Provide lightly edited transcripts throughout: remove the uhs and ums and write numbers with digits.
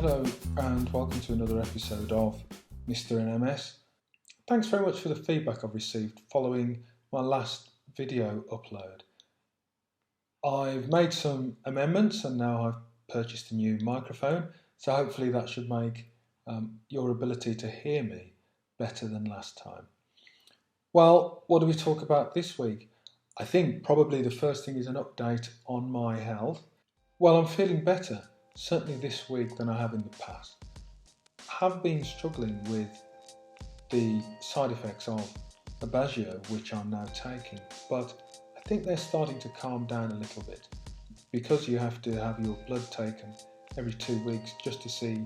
Hello and welcome to another episode of Mr. NMS. Thanks very much for the feedback I've received following my last video upload. I've made some amendments and now I've purchased a new microphone, so hopefully that should make your ability to hear me better than last time. Well, what do we talk about this week? I think probably the first thing is an update on my health. Well, I'm feeling better, certainly this week, than I have in the past. I have been struggling with the side effects of Aubagio, which I'm now taking, but I think they're starting to calm down a little bit because you have to have your blood taken every 2 weeks just to see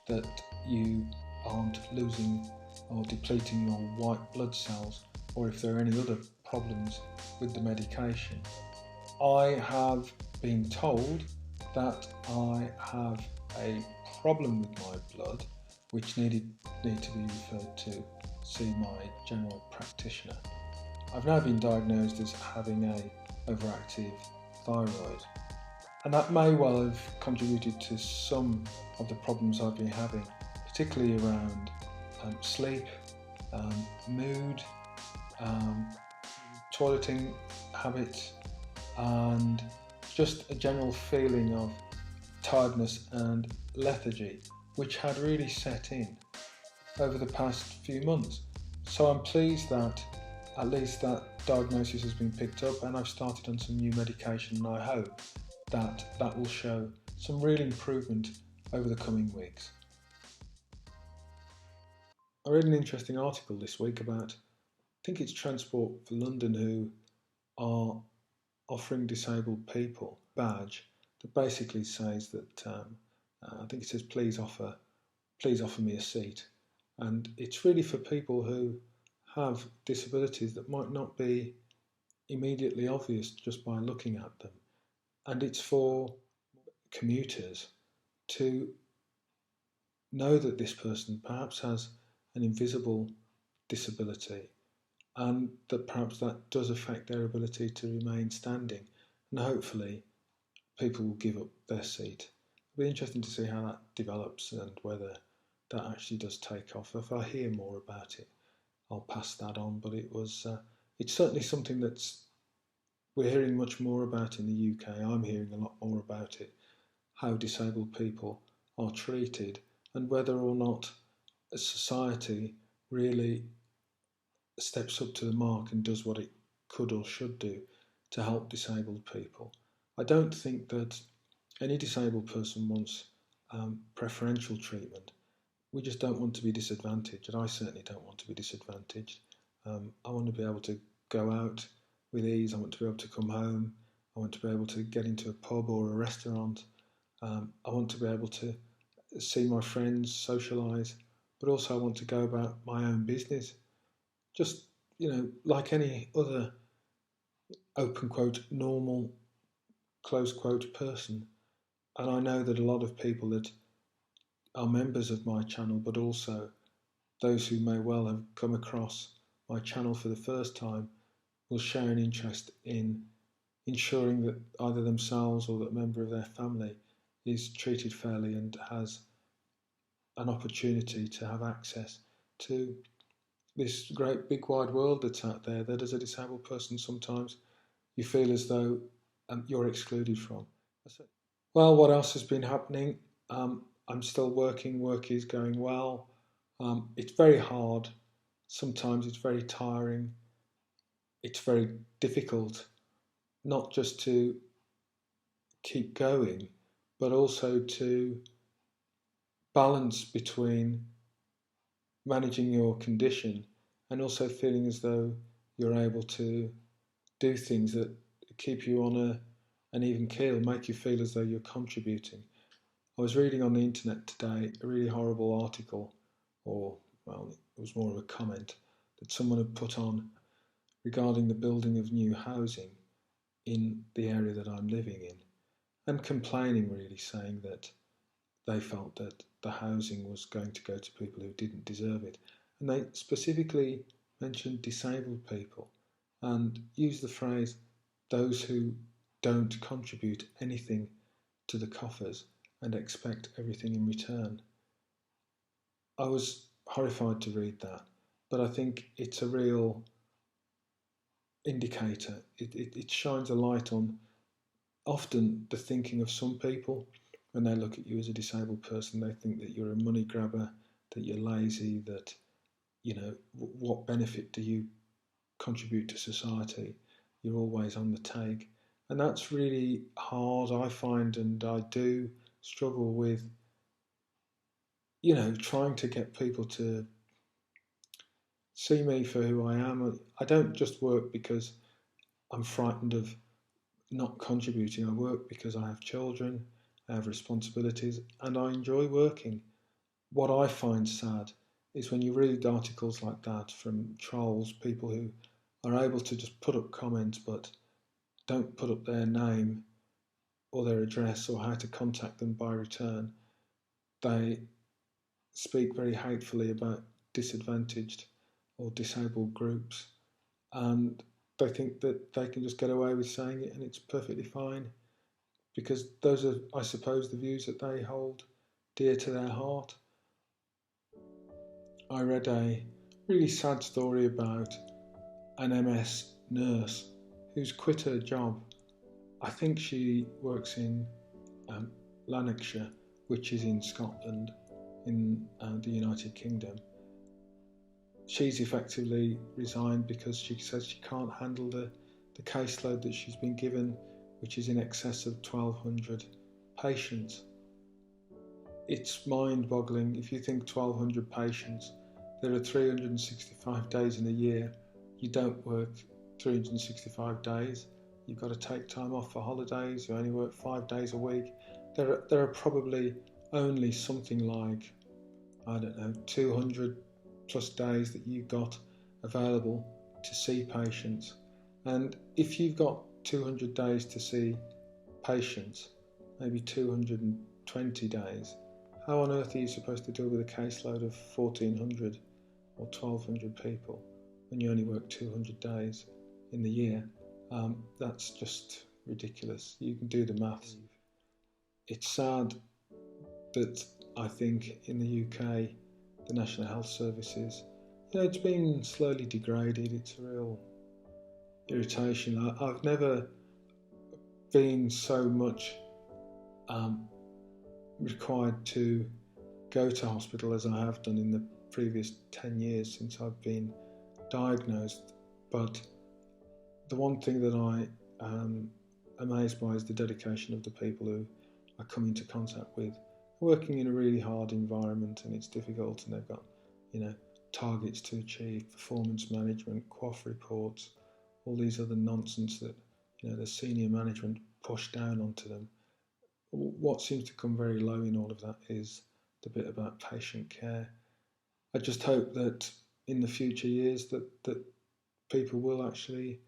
that you aren't losing or depleting your white blood cells, or if there are any other problems with the medication. I have been told that I have a problem with my blood which need to be referred to see my general practitioner. I've now been diagnosed as having a overactive thyroid, and that may well have contributed to some of the problems I've been having, particularly around sleep, mood, toileting habits, and just a general feeling of tiredness and lethargy, which had really set in over the past few months. So I'm pleased that at least that diagnosis has been picked up and I've started on some new medication, and I hope that that will show some real improvement over the coming weeks. I read an interesting article this week about, I think it's Transport for London, who are offering disabled people a badge that basically says that I think it says please offer me a seat, and it's really for people who have disabilities that might not be immediately obvious just by looking at them, and it's for commuters to know that this person perhaps has an invisible disability and that perhaps that does affect their ability to remain standing, and hopefully people will give up their seat. It'll be interesting to see how that develops and whether that actually does take off. If I hear more about it, I'll pass that on, but it's certainly something that's we're hearing much more about in the UK. I'm hearing a lot more about it, how disabled people are treated and whether or not a society really steps up to the mark and does what it could or should do to help disabled people. I don't think that any disabled person wants preferential treatment. We just don't want to be disadvantaged, and I certainly don't want to be disadvantaged. I want to be able to go out with ease. I want to be able to come home. I want to be able to get into a pub or a restaurant. I want to be able to see my friends, socialise, but also I want to go about my own business. Just, like any other open quote normal close quote person. And I know that a lot of people that are members of my channel, but also those who may well have come across my channel for the first time, will share an interest in ensuring that either themselves or that a member of their family is treated fairly and has an opportunity to have access to this great big wide world that's out there that as a disabled person sometimes you feel as though you're excluded from. Well, what else has been happening? I'm still working. Work is going well. It's very hard. Sometimes it's very tiring. It's very difficult, not just to keep going, but also to balance between managing your condition and also feeling as though you're able to do things that keep you on an even keel, make you feel as though you're contributing. I was reading on the internet today a really horrible article, or, well, it was more of a comment that someone had put on regarding the building of new housing in the area that I'm living in, and complaining, really, saying that they felt that the housing was going to go to people who didn't deserve it. And they specifically mentioned disabled people and used the phrase, those who don't contribute anything to the coffers. and expect everything in return. I was horrified to read that, but I think it's a real indicator. It shines a light on often the thinking of some people. When they look at you as a disabled person, they think that you're a money grabber, that you're lazy, that, what benefit do you contribute to society? You're always on the take. And that's really hard, I find, and I do struggle with, trying to get people to see me for who I am. I don't just work because I'm frightened of not contributing. I work because I have children, I have responsibilities, and I enjoy working. What I find sad is when you read articles like that from trolls, people who are able to just put up comments but don't put up their name or their address or how to contact them by return. They speak very hatefully about disadvantaged or disabled groups, and they think that they can just get away with saying it and it's perfectly fine because those are, I suppose, the views that they hold dear to their heart. I read a really sad story about an MS nurse who's quit her job. I think she works in Lanarkshire, which is in Scotland, in the United Kingdom. She's effectively resigned because she says she can't handle the caseload that she's been given, which is in excess of 1,200 patients. It's mind-boggling. If you think 1,200 patients, there are 365 days in a year. You don't work 365 days. You've got to take time off for holidays. You only work 5 days a week. There are probably only something like, 200 plus days that you've got available to see patients. And if you've got 200 days to see patients, maybe 220 days, how on earth are you supposed to deal with a caseload of 1,400 or 1,200 people when you only work 200 days in the year? That's just ridiculous. You can do the maths. It's sad that I think in the UK, the National Health Services, it's been slowly degraded. It's a real irritation. I've never been so much required to go to hospital as I have done in the previous 10 years since I've been diagnosed. But the one thing that I am amazed by is the dedication of the people who I come into contact with, working in a really hard environment, and it's difficult, and they've got, targets to achieve, performance management, QOF reports, all these other nonsense that, the senior management push down onto them. What seems to come very low in all of that is the bit about patient care. I just hope that in the future years that people will actually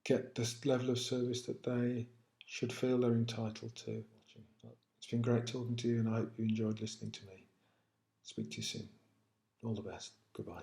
get this level of service that they should feel they're entitled to. It's been great talking to you, and I hope you enjoyed listening to me. Speak to you soon. All the best. Goodbye.